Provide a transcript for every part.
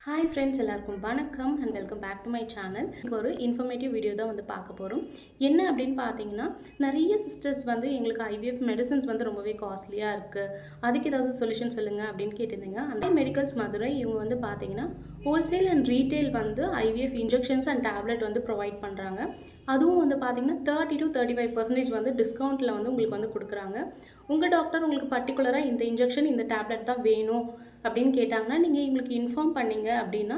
Hi friends, எல்லாருக்கும் வணக்கம் and welcome back to my channel. ஒரு இன்ஃபர்மேட்டிவ் வீடியோ தான் வந்து பார்க்க போகிறோம். என்ன அப்படின்னு பார்த்தீங்கன்னா, நிறைய சிஸ்டர்ஸ் வந்து எங்களுக்கு ஐவிஎஃப் மெடிசன்ஸ் வந்து ரொம்பவே காஸ்ட்லியாக இருக்குது, அதுக்கு ஏதாவது சொல்யூஷன் சொல்லுங்கள் அப்படின்னு கேட்டிருந்தீங்க. அந்த மெடிக்கல்ஸ் மதுரை இவங்க வந்து பார்த்தீங்கன்னா ஹோல்சேல் அண்ட் ரீட்டெயில் வந்து ஐவிஎஃப் இன்ஜெக்ஷன்ஸ் அண்ட் டேப்லெட் வந்து ப்ரொவைட் பண்ணுறாங்க. அதுவும் வந்து பார்த்தீங்கன்னா 30 to 35% வந்து டிஸ்கவுண்ட்டில் வந்து உங்களுக்கு வந்து கொடுக்குறாங்க. உங்கள் டாக்டர் உங்களுக்கு பர்டிகுலராக இந்த இன்ஜெக்ஷன் இந்த டேப்லெட் தான் வேணும் அப்படின்னு கேட்டாங்கன்னா நீங்கள் இவங்களுக்கு இன்ஃபார்ம் பண்ணீங்க அப்படின்னா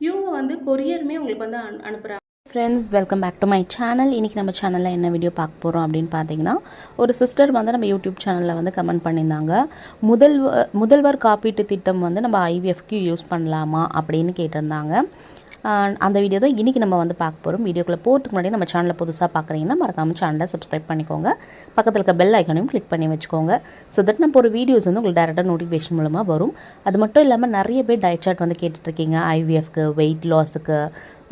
இவங்க வந்து கொரியருமே உங்களுக்கு வந்து அனுப்புகிறாங்க. Friends, welcome back to my channel. இன்றைக்கி நம்ம சேனலில் என்ன வீடியோ பார்க்க போகிறோம் அப்படின்னு பார்த்தீங்கன்னா, ஒரு சிஸ்டர் வந்து நம்ம யூடியூப் சேனலில் வந்து கமெண்ட் பண்ணியிருந்தாங்க. முதல்வர் காப்பீட்டு திட்டம் வந்து நம்ம ஐவிஎஃப்க்கு யூஸ் பண்ணலாமா அப்படின்னு கேட்டிருந்தாங்க. அந்த வீடியோ தான் இன்றைக்கி நம்ம வந்து பார்க்க போகிறோம். வீடியோக்குள்ளே போகிறதுக்கு முன்னாடி நம்ம சேனலை புதுசாக பார்க்குறீங்கன்னா மறக்காமல் சேனலை சப்ஸ்கிரைப் பண்ணிக்கோங்க. பக்கத்தில் இருக்க பெல் ஐக்கனையும் கிளிக் பண்ணி வச்சுக்கோங்க. ஸோ தட் நம்ம ஒரு வீடியோஸ் வந்து உங்களுக்கு டேரெக்டாக நோட்டிஃபிகேஷன் மூலமாக வரும். அது மட்டும் இல்லாமல் நிறைய பேர் டயட் சார்ட் வந்து கேட்டுட்ருக்கீங்க. ஐவிஎஃப்க்கு, வெயிட் லாஸுக்கு,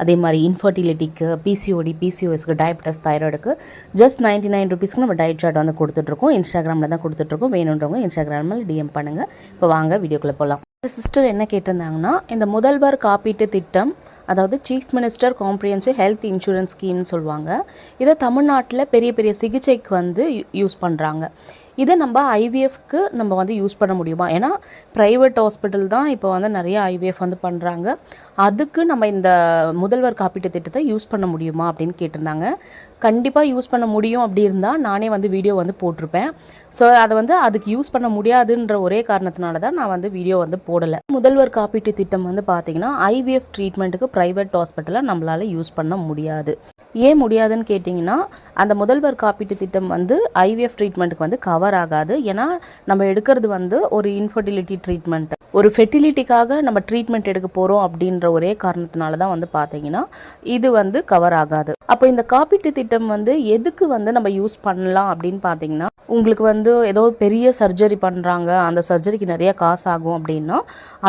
அதே மாதிரி இன்ஃபர்டிலிட்டிக்கு, பிசிஓடி, பிசிஓஎஸ்க்கு, டயபெட்டிஸ், தைராய்டுக்கு ஜஸ்ட் 99 ருபீஸ்க்கு நம்ம டயட் சார்ட் வந்து கொடுத்துட்ருக்கோம். இன்ஸ்டாகிராமில் தான் கொடுத்துட்ருக்கோம். வேணுன்றவங்க இன்ஸ்டாகிராமில் டிஎம் பண்ணுங்கள். இப்போ வாங்க வீடியோக்குள்ளே போகலாம். சிஸ்டர் என்ன கேட்டிருந்தாங்கன்னா, இந்த முதல்வர் காப்பீட்டு திட்டம், அதாவது chief minister comprehensive health insurance ஸ்கீம்னு சொல்லுவாங்க. இதை தமிழ்நாட்டில் பெரிய பெரிய சிகிச்சைக்கு வந்து யூஸ் பண்ணுறாங்க. இதை நம்ம ஐவிஎஃப்க்கு நம்ம வந்து யூஸ் பண்ண முடியுமா? ஏன்னா ப்ரைவேட் ஹாஸ்பிட்டல் தான் இப்போ வந்து நிறைய ஐவிஎஃப் வந்து பண்ணுறாங்க. அதுக்கு நம்ம இந்த முதல்வர் காப்பீட்டு திட்டத்தை யூஸ் பண்ண முடியுமா அப்படின்னு கேட்டிருந்தாங்க. கண்டிப்பாக யூஸ் பண்ண முடியும் அப்படி இருந்தால் நானே வந்து வீடியோ வந்து போட்டிருப்பேன். ஸோ அதை வந்து அதுக்கு யூஸ் பண்ண முடியாதுன்ற ஒரே காரணத்தினால தான் நான் வந்து வீடியோ வந்து போடலை. முதல்வர் காப்பீட்டு திட்டம் வந்து பார்த்திங்கன்னா ஐவிஎஃப் ட்ரீட்மெண்ட்டுக்கு ப்ரைவேட் ஹாஸ்பிட்டலில் நம்மளால் யூஸ் பண்ண முடியாது. ஏன் முடியாதுன்னு கேட்டிங்கன்னா, அந்த முதல்வர் காப்பீட்டு திட்டம் வந்து ஐவிஎஃப் ட்ரீட்மெண்ட்டுக்கு வந்து கவர் ஆகாது. ஏன்னா நம்ம எடுக்கிறது வந்து ஒரு இன்ஃபர்டிலிட்டி ட்ரீட்மெண்ட், ஒரு ஃபெர்டிலிட்டிக்காக நம்ம ட்ரீட்மெண்ட் எடுக்க போகிறோம் அப்படின்ற ஒரே காரணத்தினால தான் வந்து பார்த்தீங்கன்னா இது வந்து கவர் ஆகாது. அப்போ இந்த காப்பீட்டு திட்டம் வந்து எதுக்கு வந்து நம்ம யூஸ் பண்ணலாம் அப்படின்னு பார்த்தீங்கன்னா, உங்களுக்கு வந்து ஏதோ பெரிய சர்ஜரி பண்ணுறாங்க, அந்த சர்ஜரிக்கு நிறைய காசு ஆகும் அப்படின்னா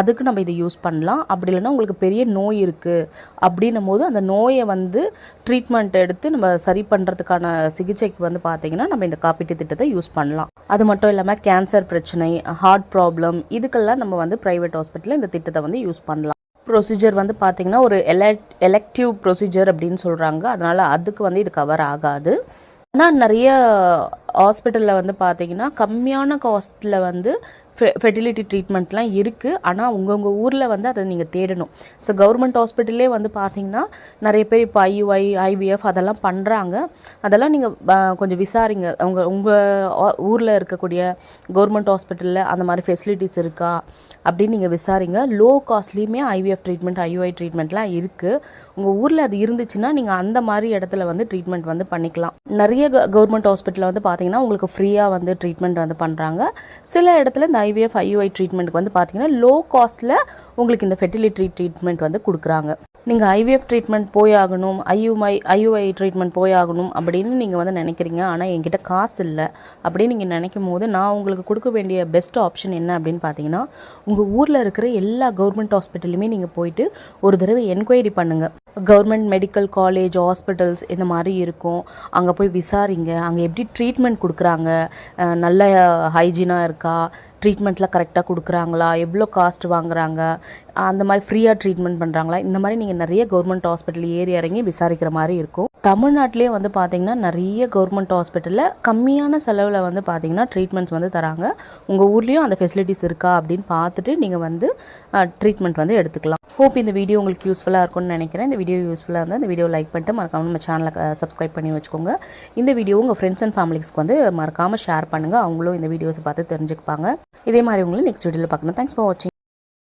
அதுக்கு நம்ம இதை யூஸ் பண்ணலாம். அப்படி இல்லைன்னா உங்களுக்கு பெரிய நோய் இருக்குது அப்படின்னும் போது அந்த நோயை வந்து ட்ரீட்மெண்ட் எடுத்து நம்ம சரி பண்ணுறதுக்கான சிகிச்சைக்கு வந்து பார்த்திங்கன்னா நம்ம இந்த காப்பீட்டு திட்டத்தை யூஸ் பண்ணலாம். அது மட்டும் இல்லாமல் கேன்சர் பிரச்சனை, ஹார்ட் ப்ராப்ளம், இதுக்கெல்லாம் நம்ம வந்து ப்ரைவேட் ஹாஸ்பிட்டலில் இந்த திட்டத்தை வந்து யூஸ் பண்ணலாம். ப்ரொசீஜர் வந்து பார்த்திங்கன்னா ஒரு எலெக்டிவ் ப்ரொசீஜர் அப்படின்னு சொல்கிறாங்க. அதனால் அதுக்கு வந்து இது கவர் ஆகாது. ஆனால் நிறைய ஹாஸ்பிட்டலில் வந்து பார்த்திங்கன்னா கம்மியான காஸ்ட்டில் வந்து ஃபெர்டிலிட்டி ட்ரீட்மெண்ட்லாம் இருக்குது. ஆனால் உங்கள் ஊரில் வந்து அதை நீங்கள் தேடணும். ஸோ கவர்மெண்ட் ஹாஸ்பிட்டல்லே வந்து பார்த்திங்கன்னா நிறைய பேர் இப்போ ஐயுஐ, ஐவிஎஃப் அதெல்லாம் பண்ணுறாங்க. அதெல்லாம் நீங்கள் கொஞ்சம் விசாரிங்க. உங்கள் ஊரில் இருக்கக்கூடிய கவர்மெண்ட் ஹாஸ்பிட்டலில் அந்த மாதிரி ஃபெசிலிட்டிஸ் இருக்கா அப்படின்னு நீங்கள் விசாரிங்க. லோ காஸ்ட்லேயுமே ஐவிஎஃப் ட்ரீட்மெண்ட், ஐயுஐ ட்ரீட்மெண்ட்லாம் இருக்குது. உங்கள் ஊரில் அது இருந்துச்சுன்னா நீங்கள் அந்த மாதிரி இடத்துல வந்து ட்ரீட்மெண்ட் வந்து பண்ணிக்கலாம். நிறைய கவர்மெண்ட் ஹாஸ்பிட்டலில் வந்து பார்த்திங்கன்னா உங்களுக்கு ஃப்ரீயாக வந்து ட்ரீட்மெண்ட் வந்து பண்ணுறாங்க. சில இடத்துல இந்த ஐவிஎஃப், ஐயுஐ ட்ரீட்மெண்ட்டுக்கு வந்து பார்த்தீங்கன்னா லோ காஸ்ட்டில் உங்களுக்கு இந்த ஃபெர்டிலிட்டி ட்ரீட்மெண்ட் வந்து கொடுக்குறாங்க. நீங்கள் ஐவிஎஃப் ட்ரீட்மெண்ட் போயாகணும், ஐயுஐ ட்ரீட்மெண்ட் போயாகணும் அப்படின்னு நீங்கள் வந்து நினைக்கிறீங்க. ஆனால் என்கிட்ட காசு இல்லை அப்படின்னு நீங்கள் நினைக்கும் போது நான் உங்களுக்கு கொடுக்க வேண்டிய பெஸ்ட் ஆப்ஷன் என்ன அப்படின்னு பார்த்தீங்கன்னா, உங்கள் ஊரில் இருக்கிற எல்லா கவர்மெண்ட் ஹாஸ்பிட்டலுமே நீங்கள் போயிட்டு ஒரு தடவை என்கொயரி பண்ணுங்கள். கவர்மெண்ட் மெடிக்கல் காலேஜ், ஹாஸ்பிட்டல்ஸ் இந்த மாதிரி இருக்கும். அங்கே போய் விசாரிங்க. அங்கே எப்படி ட்ரீட்மெண்ட் கொடுக்குறாங்க, நல்ல ஹைஜீனாக இருக்கா, ட்ரீட்மெண்ட்டில் கரெக்டாக கொடுக்குறாங்களா, எவ்வளோ காஸ்ட் வாங்குறாங்க, அந்த மாதிரி ஃப்ரீயாக ட்ரீட்மெண்ட் பண்ணுறாங்களா, இந்த மாதிரி நீங்கள் நிறைய கவர்மெண்ட் ஹாஸ்பிட்டல் ஏறி இறங்கி விசாரிக்கிற மாதிரி இருக்கும். தமிழ்நாட்டிலே வந்து பார்த்திங்கன்னா நிறைய கவர்மெண்ட் ஹாஸ்பிட்டலில் கம்மியான செலவில் வந்து பார்த்திங்கன்னா ட்ரீட்மெண்ட்ஸ் வந்து தராங்க. உங்கள் ஊர்லேயும் அந்த ஃபெசிலிட்டிஸ் இருக்கா அப்படின்னு பார்த்துட்டு நீங்கள் வந்து ட்ரீட்மெண்ட் வந்து எடுத்துக்கலாம். ஹோப் இந்த வீடியோ உங்களுக்கு யூஸ்ஃபுல்லாக இருக்கும்னு நினைக்கிறேன். இந்த வீடியோ யூஸ்ஃபுல்லாக இருந்தால் இந்த வீடியோ லைக் பண்ணிட்டு மறக்காமல் நம்ம சேனலை சப்ஸ்கிரைப் பண்ணி வச்சுக்கோங்க. இந்த வீடியோ உங்கள் ஃப்ரெண்ட்ஸ் அண்ட் ஃபேமிலிஸ்க்கு வந்து மறக்காமல் ஷேர் பண்ணுங்கள். அவங்களும் இந்த வீடியோஸை பார்த்து தெரிஞ்சுப்பாங்க. இதே மாதிரி உங்களை நெக்ஸ்ட் வீடியோவில் பார்க்கணும். தேங்க்ஸ் ஃபார் வாட்சிங்.